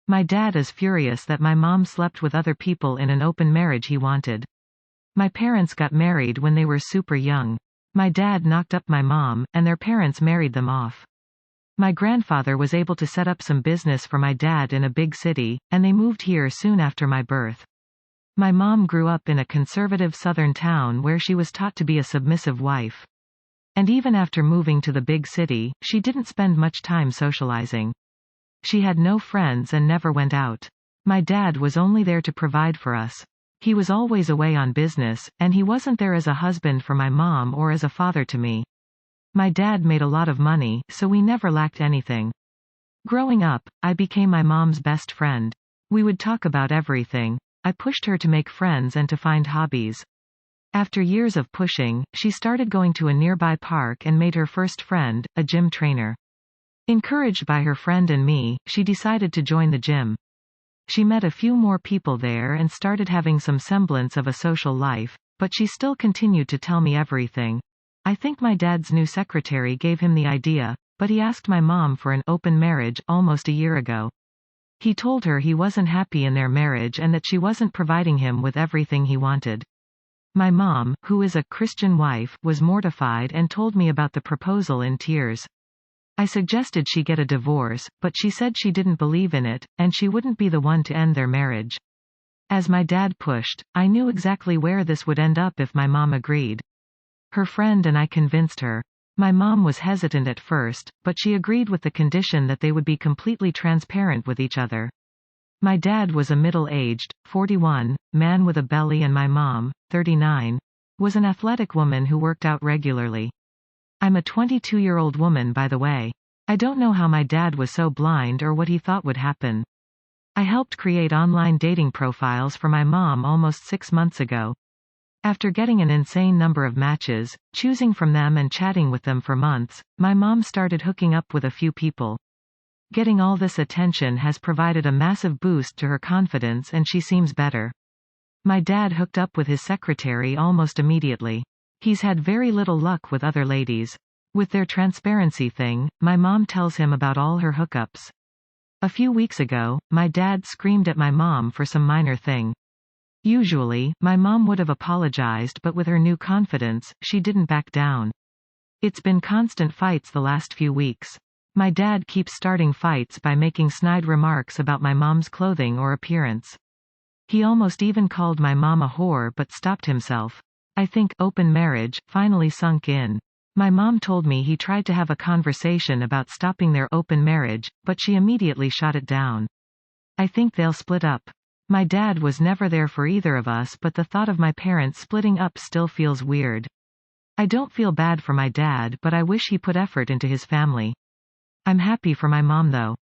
My dad is furious that my mom slept with other people in an open marriage he wanted. My parents got married when they were super young. My dad knocked up my mom, and their parents married them off. My grandfather was able to set up some business for my dad in a big city, and they moved here soon after my birth. My mom grew up in a conservative southern town where she was taught to be a submissive wife. And even after moving to the big city, she didn't spend much time socializing. She had no friends and never went out. My dad was only there to provide for us. He was always away on business, and he wasn't there as a husband for my mom or as a father to me. My dad made a lot of money, so we never lacked anything. Growing up, I became my mom's best friend. We would talk about everything. I pushed her to make friends and to find hobbies. After years of pushing, she started going to a nearby park and made her first friend, a gym trainer. Encouraged by her friend and me, she decided to join the gym. She met a few more people there and started having some semblance of a social life, but she still continued to tell me everything. I think my dad's new secretary gave him the idea, but he asked my mom for an open marriage almost a year ago. He told her he wasn't happy in their marriage and that she wasn't providing him with everything he wanted. My mom, who is a Christian wife, was mortified and told me about the proposal in tears. I suggested she get a divorce, but she said she didn't believe in it, and she wouldn't be the one to end their marriage. As my dad pushed, I knew exactly where this would end up if my mom agreed. Her friend and I convinced her. My mom was hesitant at first, but she agreed with the condition that they would be completely transparent with each other. My dad was a middle-aged, 41, man with a belly and my mom, 39, was an athletic woman who worked out regularly. I'm a 22-year-old woman, by the way. I don't know how my dad was so blind or what he thought would happen. I helped create online dating profiles for my mom almost 6 months ago. After getting an insane number of matches, choosing from them and chatting with them for months, my mom started hooking up with a few people. Getting all this attention has provided a massive boost to her confidence and she seems better. My dad hooked up with his secretary almost immediately. He's had very little luck with other ladies. With their transparency thing, my mom tells him about all her hookups. A few weeks ago, my dad screamed at my mom for some minor thing. Usually, my mom would have apologized, but with her new confidence, she didn't back down. It's been constant fights the last few weeks. My dad keeps starting fights by making snide remarks about my mom's clothing or appearance. He almost even called my mom a whore but stopped himself. I think open marriage finally sunk in. My mom told me he tried to have a conversation about stopping their open marriage, but she immediately shot it down. I think they'll split up. My dad was never there for either of us, but the thought of my parents splitting up still feels weird. I don't feel bad for my dad, but I wish he put effort into his family. I'm happy for my mom though.